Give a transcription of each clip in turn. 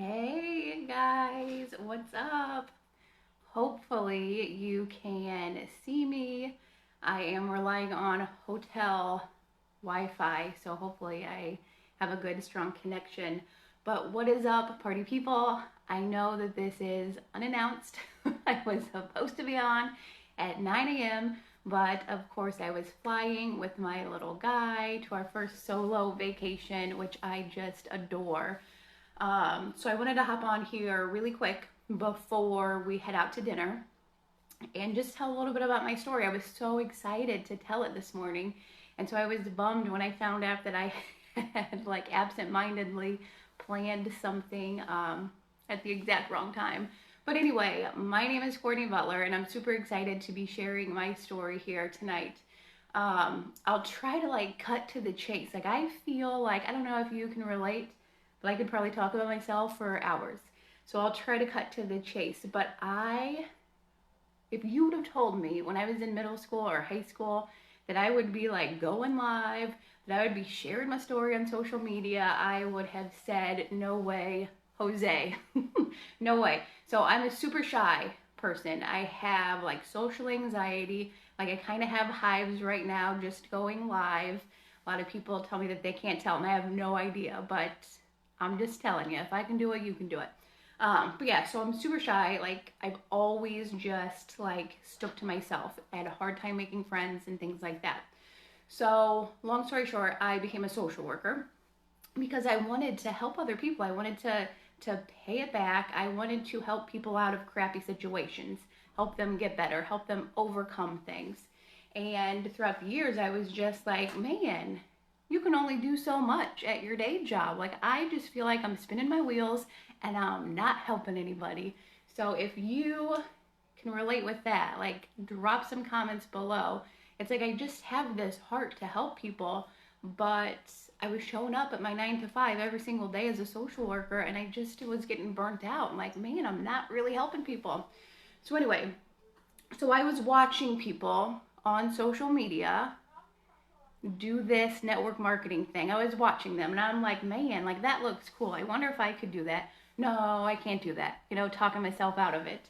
Hey guys, what's up? Hopefully you can see me. I am relying on hotel Wi-Fi, so hopefully I have a good strong connection. But what is up, party people? I know that this is unannounced. I was supposed to be on at 9 a.m., but of course I was flying with my little guy to our first solo vacation, which I just adore. So I wanted to hop on here really quick before we head out to dinner and just tell a little bit about my story. I was so excited to tell it this morning. And so I was bummed when I found out that I had like absent-mindedly planned something at the exact wrong time. But anyway, my name is Courtney Butler and I'm super excited to be sharing my story here tonight. I'll try to like cut to the chase. Like I feel like, I don't know if you can relate, but I could probably talk about myself for hours. So I'll try to cut to the chase. But if you would have told me when I was in middle school or high school that I would be like going live, that I would be sharing my story on social media, I would have said, no way, Jose. No way. So I'm a super shy person. I have like social anxiety. Like I kind of have hives right now just going live. A lot of people tell me that they can't tell and I have no idea, but I'm just telling you, if I can do it, you can do it. But yeah, so I'm super shy. Like I've always just like stuck to myself. I had a hard time making friends and things like that. So long story short, I became a social worker because I wanted to help other people. I wanted to pay it back. I wanted to help people out of crappy situations, help them get better, help them overcome things. And throughout the years, I was just like, man, you can only do so much at your day job. Like I just feel like I'm spinning my wheels and I'm not helping anybody. So if you can relate with that, like drop some comments below. It's like I just have this heart to help people, but I was showing up at my 9 to 5 every single day as a social worker and I just was getting burnt out. I'm like, man, I'm not really helping people. So anyway, so I was watching people on social media do this network marketing thing. I was watching them and I'm like, man, like that looks cool. I wonder if I could do that. No, I can't do that. Talking myself out of it.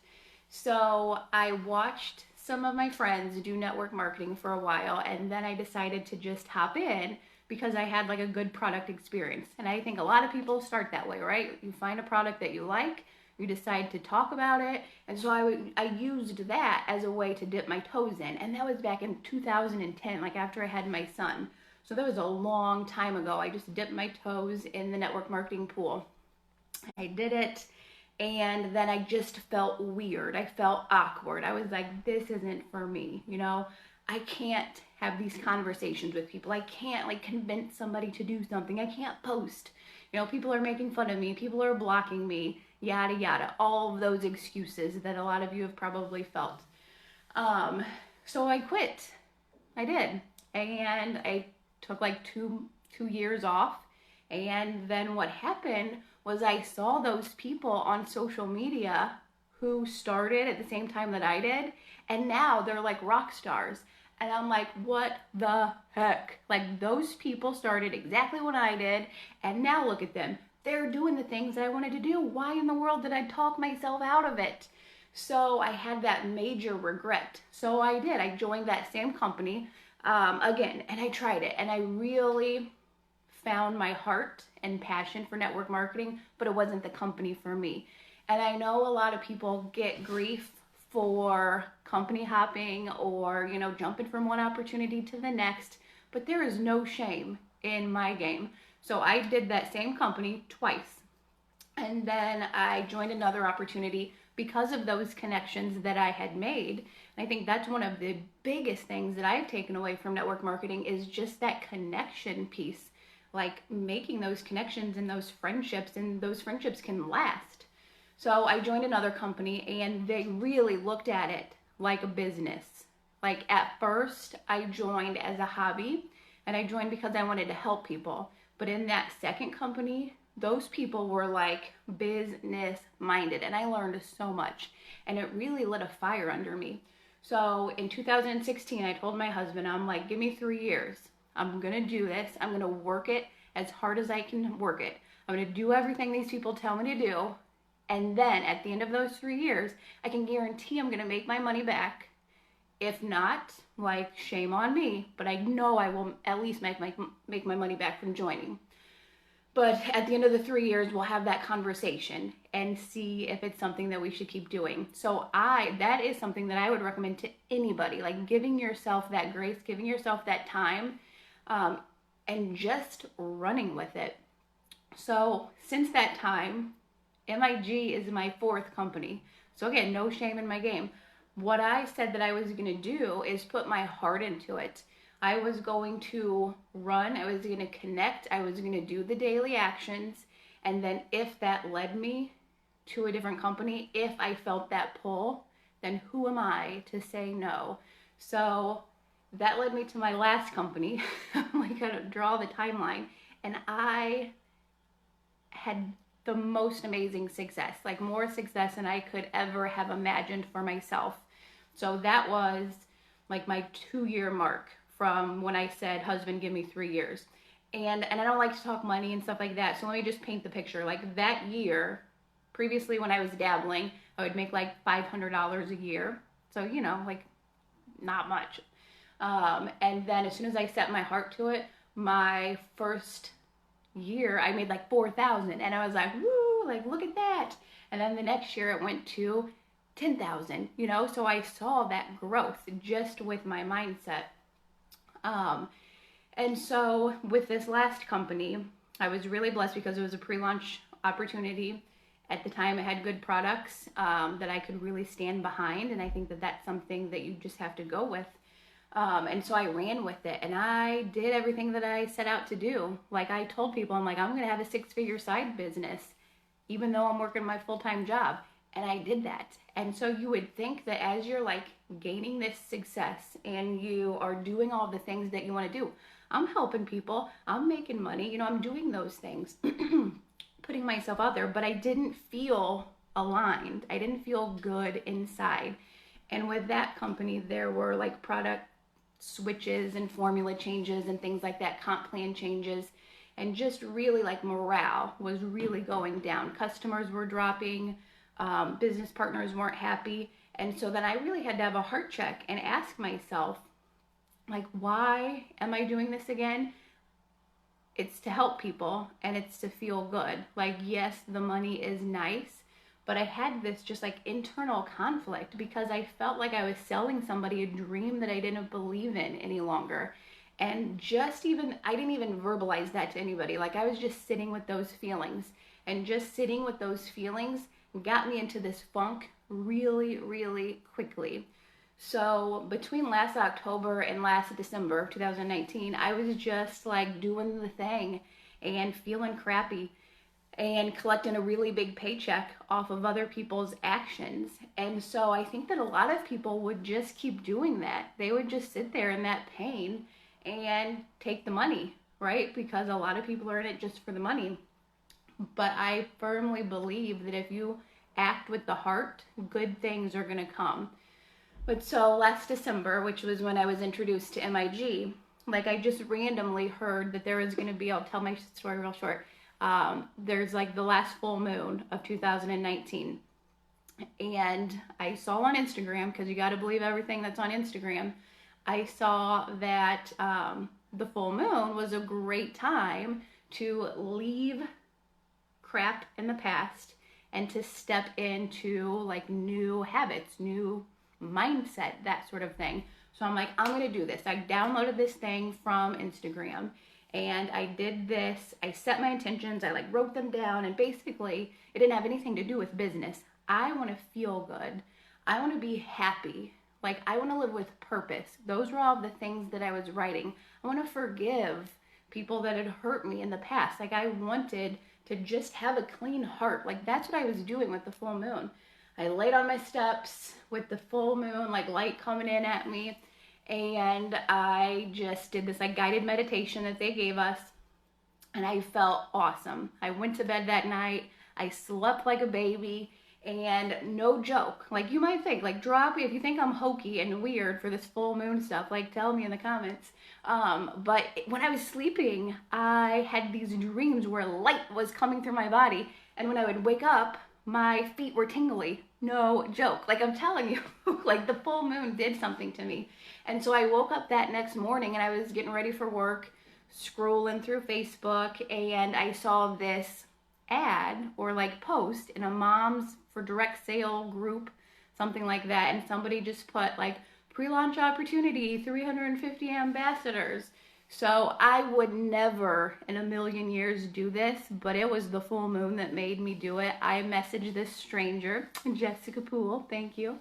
So I watched some of my friends do network marketing for a while and then I decided to just hop in because I had like a good product experience. And I think a lot of people start that way, right? You find a product that you like, you decide to talk about it. And so I used that as a way to dip my toes in. And that was back in 2010, like after I had my son. So that was a long time ago. I just dipped my toes in the network marketing pool. I did it. And then I just felt weird. I felt awkward. I was like, this isn't for me. I can't have these conversations with people. I can't like convince somebody to do something. I can't post. People are making fun of me. People are blocking me, yada, yada. All of those excuses that a lot of you have probably felt. So I quit. I did. And I took like two years off. And then what happened was I saw those people on social media who started at the same time that I did. And now they're like rock stars. And I'm like, what the heck? Like those people started exactly what I did. And now look at them. They're doing the things that I wanted to do. Why in the world did I talk myself out of it? So I had that major regret. So I did. I joined that same company again, and I tried it. And I really found my heart and passion for network marketing, but it wasn't the company for me. And I know a lot of people get grief for company hopping or, jumping from one opportunity to the next, but there is no shame in my game. So I did that same company twice. And then I joined another opportunity because of those connections that I had made. And I think that's one of the biggest things that I've taken away from network marketing is just that connection piece. Like making those connections and those friendships can last. So I joined another company and they really looked at it like a business. Like at first I joined as a hobby and I joined because I wanted to help people. But in that second company, those people were like business minded and I learned so much and it really lit a fire under me. So in 2016, I told my husband, I'm like, give me 3 years. I'm going to do this. I'm going to work it as hard as I can work it. I'm going to do everything these people tell me to do. And then at the end of those 3 years, I can guarantee I'm going to make my money back. If not, like, shame on me, but I know I will at least make my money back from joining. But at the end of the 3 years, we'll have that conversation and see if it's something that we should keep doing. So that is something that I would recommend to anybody, like giving yourself that grace, giving yourself that time, and just running with it. So since that time, MIG is my 4th company. So again, no shame in my game. What I said that I was going to do is put my heart into it. I was going to run, I was going to connect, I was going to do the daily actions, and then if that led me to a different company, if I felt that pull, then who am I to say no? So that led me to my last company. I'm like, gotta draw the timeline, and I had the most amazing success, like more success than I could ever have imagined for myself. So that was like my 2-year mark from when I said, husband, give me 3 years. And I don't like to talk money and stuff like that. So let me just paint the picture. Like that year, previously when I was dabbling, I would make like $500 a year. So, you know, like not much. And then as soon as I set my heart to it, my first year, I made like 4,000. And I was like, woo, like, look at that. And then the next year it went to 10,000, you know? So I saw that growth just with my mindset. And so with this last company, I was really blessed because it was a pre-launch opportunity. At the time, it had good products that I could really stand behind, and I think that that's something that you just have to go with. And so I ran with it, and I did everything that I set out to do. Like I told people, I'm like, I'm going to have a 6-figure side business, even though I'm working my full-time job. And I did that. And so you would think that as you're like gaining this success and you are doing all the things that you want to do, I'm helping people, I'm making money, you know, I'm doing those things, putting myself out there, but I didn't feel aligned. I didn't feel good inside. And with that company, there were like product switches and formula changes and things like that, comp plan changes, and just really like morale was really going down. Customers were dropping. Business partners weren't happy. And so then I really had to have a heart check and ask myself, like, why am I doing this again? It's to help people and it's to feel good. Like, yes, the money is nice, but I had this just like internal conflict because I felt like I was selling somebody a dream that I didn't believe in any longer. And I didn't even verbalize that to anybody. Like I was just sitting with those feelings, and just sitting with those feelings got me into this funk really, really quickly. So between last October and last December of 2019, I was just like doing the thing and feeling crappy and collecting a really big paycheck off of other people's actions. And so I think that a lot of people would just keep doing that. They would just sit there in that pain and take the money, right? Because a lot of people are in it just for the money. But I firmly believe that if you act with the heart, good things are going to come. But so last December, which was when I was introduced to MIG, like I just randomly heard that there was going to be, I'll tell my story real short. There's like the last full moon of 2019. And I saw on Instagram, because you got to believe everything that's on Instagram, I saw that the full moon was a great time to leave crap in the past and to step into like new habits, new mindset, that sort of thing. So I'm like, I'm going to do this. I downloaded this thing from Instagram and I did this. I set my intentions. I like wrote them down, and basically it didn't have anything to do with business. I want to feel good. I want to be happy. Like I want to live with purpose. Those were all the things that I was writing. I want to forgive people that had hurt me in the past. Like I wanted to just have a clean heart. Like that's what I was doing with the full moon. I laid on my steps with the full moon, like light coming in at me. And I just did this like guided meditation that they gave us. And I felt awesome. I went to bed that night. I slept like a baby. And no joke, like you might think, like drop if you think I'm hokey and weird for this full moon stuff, like tell me in the comments. But when I was sleeping, I had these dreams where light was coming through my body, and when I would wake up, my feet were tingly. No joke. Like I'm telling you, like the full moon did something to me. And so I woke up that next morning and I was getting ready for work, scrolling through Facebook, and I saw this ad or like post in a moms for direct sale group, something like that, and somebody just put like pre-launch opportunity, 350 ambassadors. So I would never in a million years do this, but it was the full moon that made me do it. I messaged this stranger, Jessica Poole, thank you.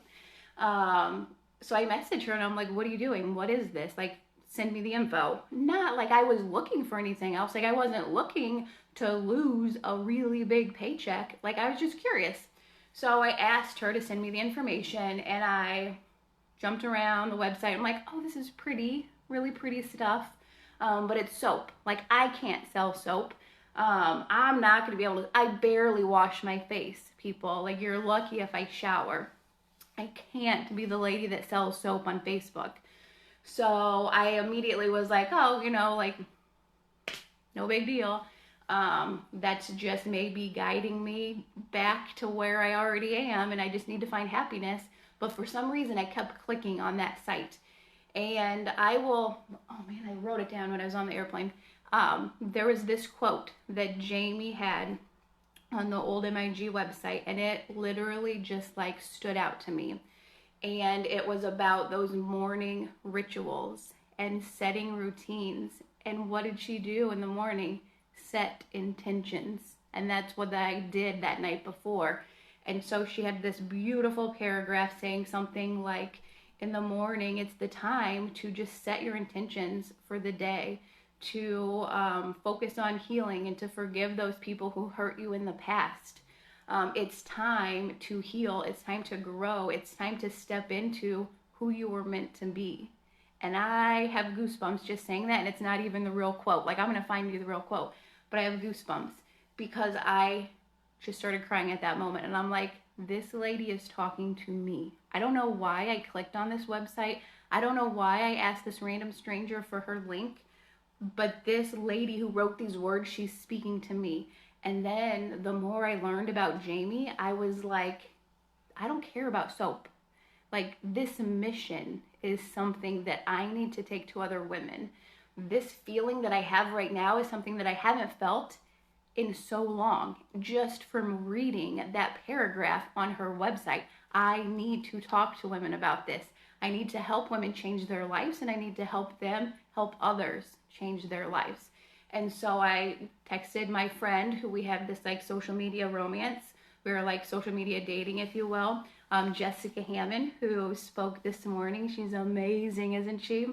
So I messaged her and I'm like, what are you doing? What is this? Like, send me the info. Not like I was looking for anything else. Like I wasn't looking to lose a really big paycheck. Like I was just curious. So I asked her to send me the information and I jumped around the website. I'm like, oh, this is pretty, really pretty stuff. But it's soap. Like I can't sell soap. I'm not going to be able to, I barely wash my face, people. Like you're lucky if I shower. I can't be the lady that sells soap on Facebook. So I immediately was like, oh, you know, like no big deal. That's just maybe guiding me back to where I already am, and I just need to find happiness. But for some reason, I kept clicking on that site. And I will, oh man, I wrote it down when I was on the airplane. There was this quote that Jamie had on the old MIG website, and it literally just like stood out to me. And it was about those morning rituals and setting routines. And what did she do in the morning? Set intentions. And that's what I did that night before. And so she had this beautiful paragraph saying something like, in the morning, it's the time to just set your intentions for the day, to focus on healing and to forgive those people who hurt you in the past. It's time to heal. It's time to grow. It's time to step into who you were meant to be. And I have goosebumps just saying that, and it's not even the real quote. Like, I'm going to find you the real quote, but I have goosebumps because I just started crying at that moment. And I'm like, this lady is talking to me. I don't know why I clicked on this website. I don't know why I asked this random stranger for her link, but this lady who wrote these words, she's speaking to me. And then the more I learned about Jamie, I was like, I don't care about soap. Like, this mission is something that I need to take to other women. This feeling that I have right now is something that I haven't felt in so long. Just from reading that paragraph on her website, I need to talk to women about this. I need to help women change their lives, and I need to help them help others change their lives. And so I texted my friend who we have this like social media romance. We were like social media dating, if you will. Jessica Hammond, who spoke this morning. She's amazing, isn't she?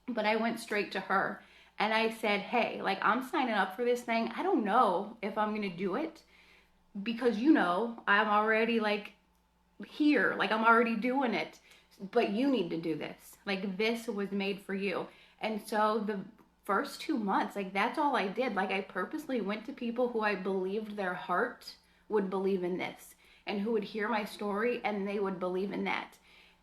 But I went straight to her and I said, hey, like I'm signing up for this thing. I don't know if I'm going to do it because, you know, I'm already like here, like I'm already doing it, but you need to do this. Like this was made for you. And so the first 2 months, like that's all I did. Like I purposely went to people who I believed their heart would believe in this and who would hear my story and they would believe in that.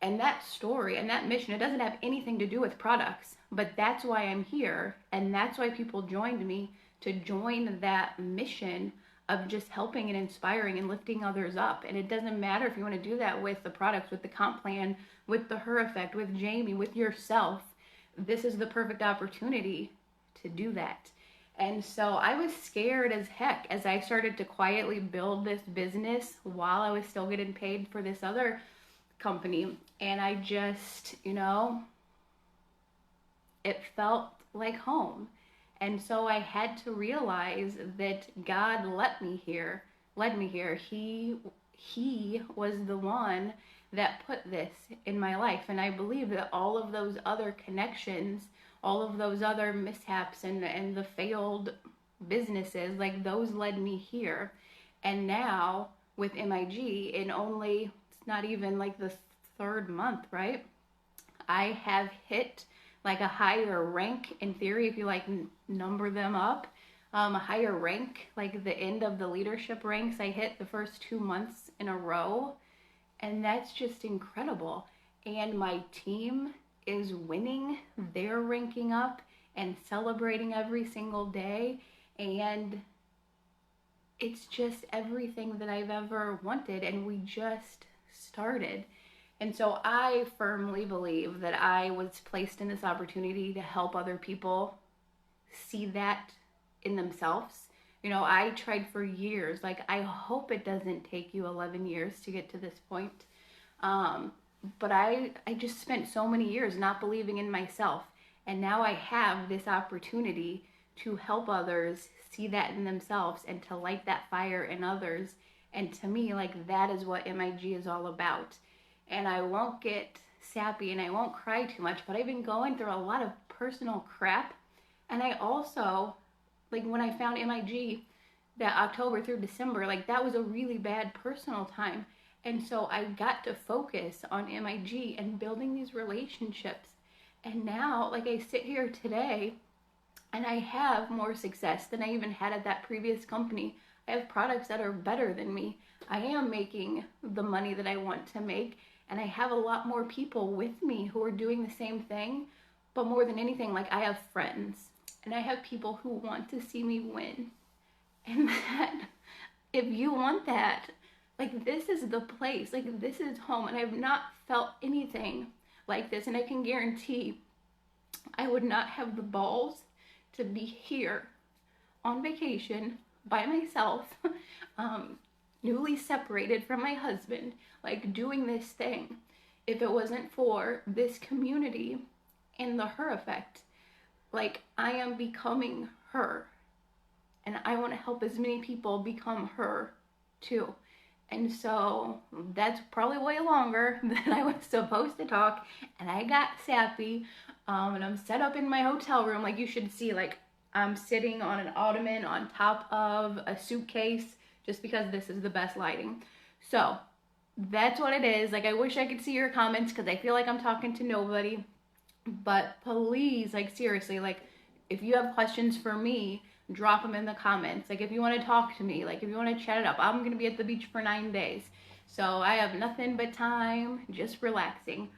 And that story and that mission, it doesn't have anything to do with products, but that's why I'm here. And that's why people joined me to join that mission of just helping and inspiring and lifting others up. And it doesn't matter if you want to do that with the products, with the comp plan, with the Her Effect, with Jamie, with yourself. This is the perfect opportunity to do that. And so I was scared as heck as I started to quietly build this business while I was still getting paid for this other company. And I just, you know, it felt like home. And so I had to realize that God led me here. He was the one that put this in my life. And I believe that all of those other connections, all of those other mishaps and the failed businesses, like those led me here. And now with MIG, in only, it's not even like the third month, right? I have hit like a higher rank in theory, if you like number them up. higher rank, like the end of the leadership ranks. I hit the first 2 months in a row, and that's just incredible. And my team is winning. They're ranking up and celebrating every single day. And it's just everything that I've ever wanted. And we just started. And so I firmly believe that I was placed in this opportunity to help other people see that in themselves. You know, I tried for years. Like, I hope it doesn't take you 11 years to get to this point. But I just spent so many years not believing in myself. And now I have this opportunity to help others see that in themselves and to light that fire in others. And to me, like, that is what MIG is all about. And I won't get sappy and I won't cry too much, but I've been going through a lot of personal crap. And I also, like, when I found MIG, that October through December, like, that was a really bad personal time. And so I got to focus on MIG and building these relationships. And now, like, I sit here today and I have more success than I even had at that previous company. I have products that are better than me. I am making the money that I want to make. And I have a lot more people with me who are doing the same thing. But more than anything, like, I have friends. And I have people who want to see me win. And that, if you want that, like, this is the place. Like, this is home. And I've not felt anything like this. And I can guarantee I would not have the balls to be here on vacation by myself, newly separated from my husband, like, doing this thing, if it wasn't for this community and the her effect. Like, I am becoming her, and I want to help as many people become her too. And so that's probably way longer than I was supposed to talk, and I got sappy, and I'm set up in my hotel room. Like, you should see, like, I'm sitting on an ottoman on top of a suitcase just because this is the best lighting. So that's what it is. Like, I wish I could see your comments because I feel like I'm talking to nobody. But please, like, seriously, like, if you have questions for me, drop them in the comments. Like, if you want to talk to me, like, if you want to chat it up, I'm going to be at the beach for 9 days. So I have nothing but time, just relaxing.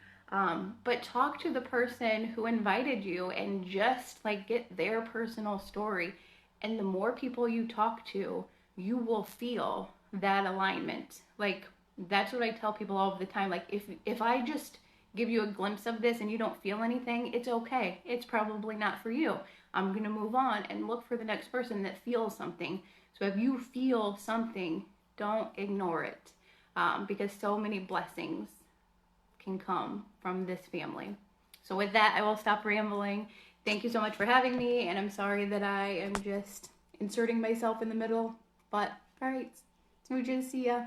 But talk to the person who invited you and just, like, get their personal story. And the more people you talk to, you will feel that alignment. Like, that's what I tell people all the time. Like, if I just give you a glimpse of this and you don't feel anything, it's okay. It's probably not for you. I'm going to move on and look for the next person that feels something. So if you feel something, don't ignore it, because so many blessings can come from this family. So with that, I will stop rambling. Thank you so much for having me, and I'm sorry that I am just inserting myself in the middle, but all right, smooches, see ya.